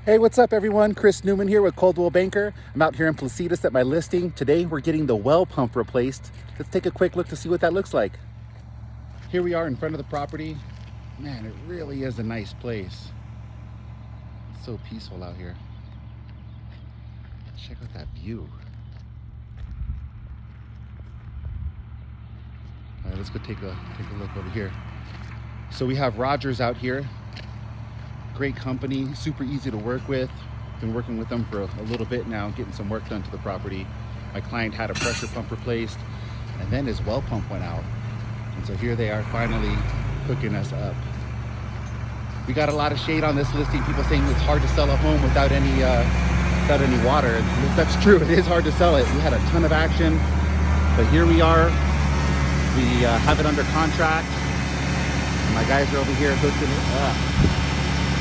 Hey, what's up everyone? Chris Newman here with Coldwell Banker. I'm out here in Placitas at my listing. Today we're getting the well pump replaced. Let's take a quick look to see what that looks like. Here we are in front of the property. Man, it really is a nice place. It's so peaceful out here. Check out that view. All right, let's go take a look over here. So we have Rogers out here. Great company, super easy to work with. Been working with them for a little bit now, getting some work done to the property. My client had a pressure pump replaced, and then his well pump went out. And so here they are finally hooking us up. We got a lot of shade on this listing, people saying it's hard to sell a home without any water. That's true, it is hard to sell it. We had a ton of action, but here we are. We have it under contract. And my guys are over here hooking it up.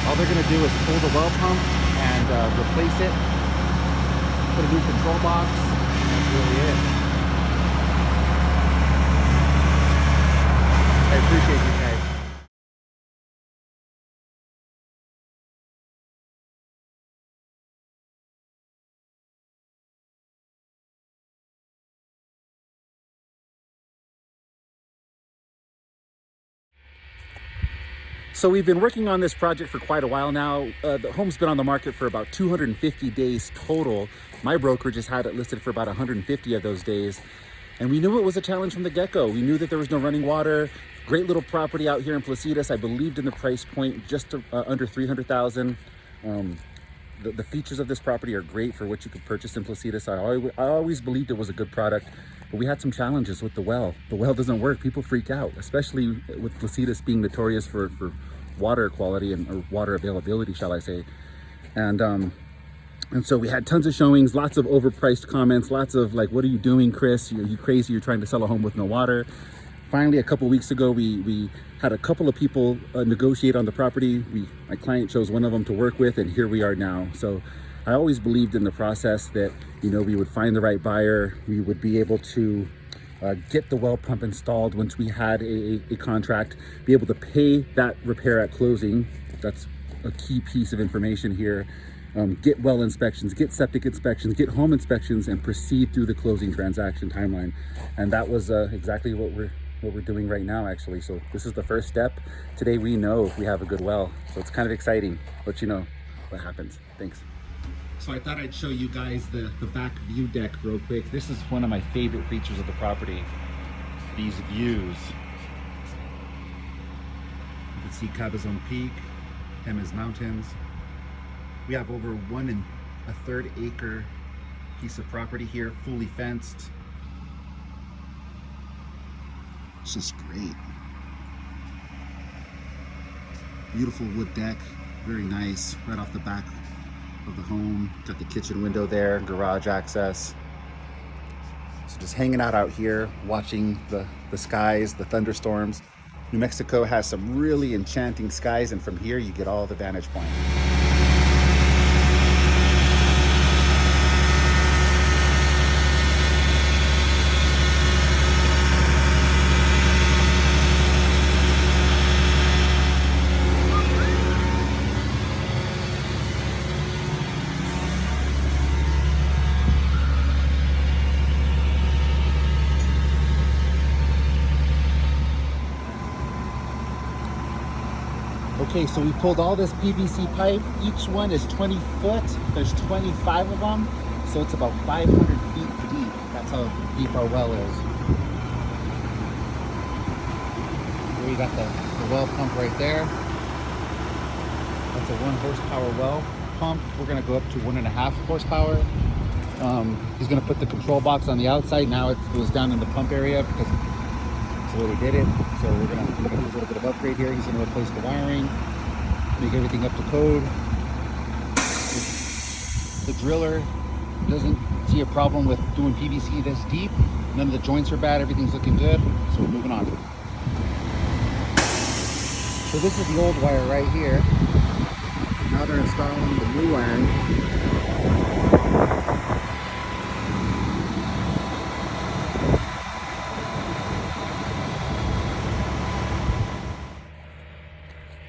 All they're gonna do is pull the well pump and replace it, put a new control box, and that's really it. I appreciate you guys. So we've been working on this project for quite a while now. The home's been on the market for about 250 days total. My broker just had it listed for about 150 of those days. And we knew it was a challenge from the get-go. We knew that there was no running water. Great little property out here in Placitas. I believed in the price point, just under 300,000. The features of this property are great for what you could purchase in Placitas. I always believed it was a good product, but we had some challenges with the well. The well doesn't work. People freak out, especially with Placitas being notorious for water quality or water availability, shall I say. And so we had tons of showings, lots of overpriced comments, lots of like, what are you doing, Chris? Are you crazy? You're trying to sell a home with no water. Finally, a couple weeks ago, we had a couple of people negotiate on the property. My client chose one of them to work with, and here we are now. So I always believed in the process that, we would find the right buyer. We would be able to get the well pump installed once we had a contract, be able to pay that repair at closing. That's a key piece of information here. Get well inspections, get septic inspections, get home inspections, and proceed through the closing transaction timeline. And that was exactly what we're doing right now, actually. So this is the first step. Today we know if we have a good well. So it's kind of exciting, but you know what happens. Thanks. So I thought I'd show you guys the back view deck real quick. This is one of my favorite features of the property, these views. You can see Cabazon Peak, Jemez Mountains. We have over 1 1/3 acre piece of property here, fully fenced. It's just great. Beautiful wood deck, very nice, right off the back of the home. Got the kitchen window there, garage access. So just hanging out here, watching the skies, the thunderstorms. New Mexico has some really enchanting skies, and from here you get all the vantage points. Okay, so we pulled all this PVC pipe. Each one is 20 foot. There's 25 of them. So it's about 500 feet deep. That's how deep our well is. Here we got the well pump right there. That's a 1 horsepower well pump. We're gonna go up to 1.5 horsepower. He's gonna put the control box on the outside. Now it goes down in the pump area because that's the way we did it. So we're gonna do a little bit of upgrade here. He's gonna replace the wiring, make everything up to code. The driller doesn't see a problem with doing PVC this deep. None of the joints are bad, everything's looking good. So we're moving on. So this is the old wire right here. Now they're installing the new wiring.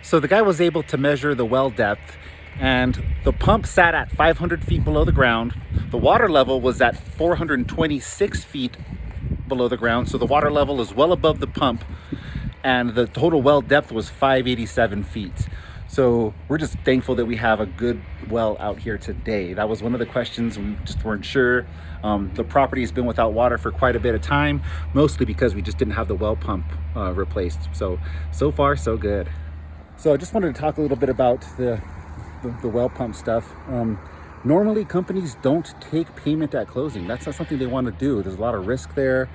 So the guy was able to measure the well depth, And the pump sat at 500 feet below the ground. The water level was at 426 feet below the ground. So the water level is well above the pump, and the total well depth was 587 feet. So we're just thankful that we have a good well out here today. That was one of the questions. We just weren't sure. The property has been without water for quite a bit of time, mostly because we just didn't have the well pump replaced. So far, so good. So I just wanted to talk a little bit about the well pump stuff. Normally companies don't take payment at closing. That's not something they want to do. There's a lot of risk there.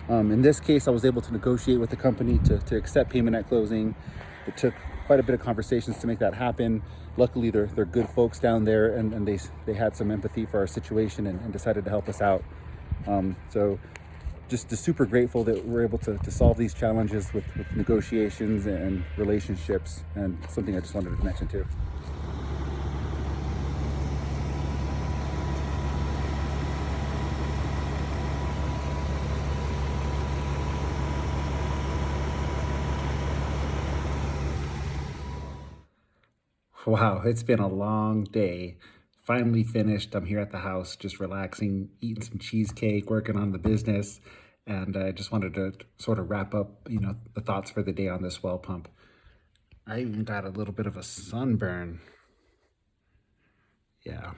In this case, I was able to negotiate with the company to accept payment at closing. It took quite a bit of conversations to make that happen. Luckily, they're good folks down there, and they had some empathy for our situation and decided to help us out. So just super grateful that we're able to solve these challenges with negotiations and relationships, and something I just wanted to mention too. Wow, it's been a long day. Finally finished. I'm here at the house, just relaxing, eating some cheesecake, working on the business, and I just wanted to sort of wrap up, the thoughts for the day on this well pump. I even got a little bit of a sunburn. Yeah.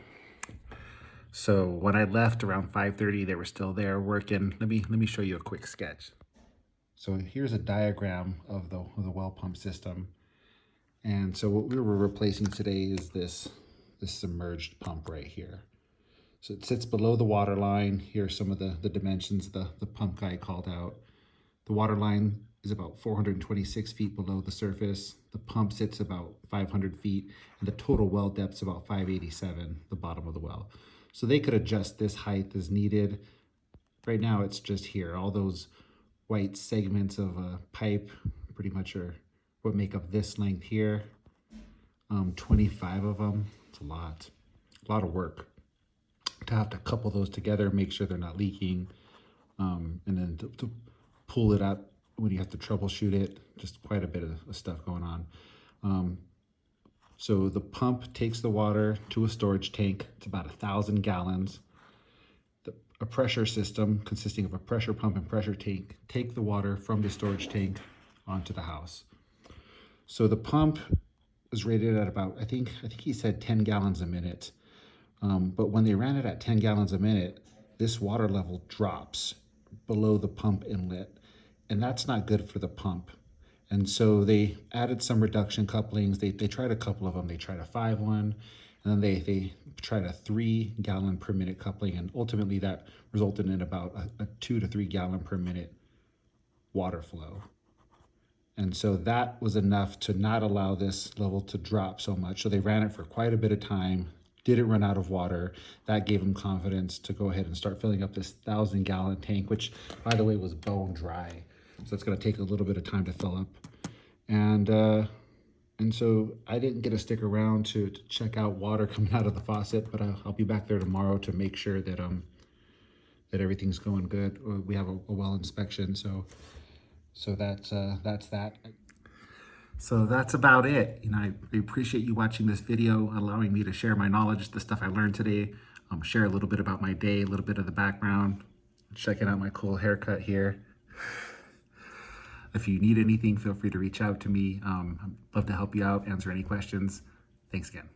So when I left around 5:30, they were still there working. Let me show you a quick sketch. So here's a diagram of the well pump system. And so what we were replacing today is this submerged pump right here. So it sits below the water line. Here are some of the dimensions the pump guy called out. The water line is about 426 feet below the surface. The pump sits about 500 feet, and the total well depth is about 587, the bottom of the well. So they could adjust this height as needed. Right now it's just here. All those white segments of a pipe pretty much are what make up this length here. 25 of them. It's a lot of work to have to couple those together, make sure they're not leaking, and then to pull it up when you have to troubleshoot it. Just quite a bit of stuff going on. So the pump takes the water to a storage tank. It's about 1,000 gallons. A pressure system consisting of a pressure pump and pressure tank take the water from the storage tank onto the house. So the pump is rated at about, I think he said 10 gallons a minute. But when they ran it at 10 gallons a minute, this water level drops below the pump inlet, and that's not good for the pump. And so they added some reduction couplings. They tried a couple of them. They tried a 5-1, and then they tried a 3 gallon per minute coupling, and ultimately that resulted in about a 2 to 3 gallon per minute water flow. And so that was enough to not allow this level to drop so much. So they ran it for quite a bit of time, didn't run out of water. That gave them confidence to go ahead and start filling up this 1,000 gallon tank, which by the way was bone dry. So it's gonna take a little bit of time to fill up. And so I didn't get to stick around to check out water coming out of the faucet, but I'll be back there tomorrow to make sure that that everything's going good. We have a well inspection, so that's that. So that's about it. I appreciate you watching this video, allowing me to share my knowledge, the stuff I learned today, share a little bit about my day, a little bit of the background, checking out my cool haircut here. If you need anything, feel free to reach out to me. I'd love to help you out, answer any questions. Thanks again.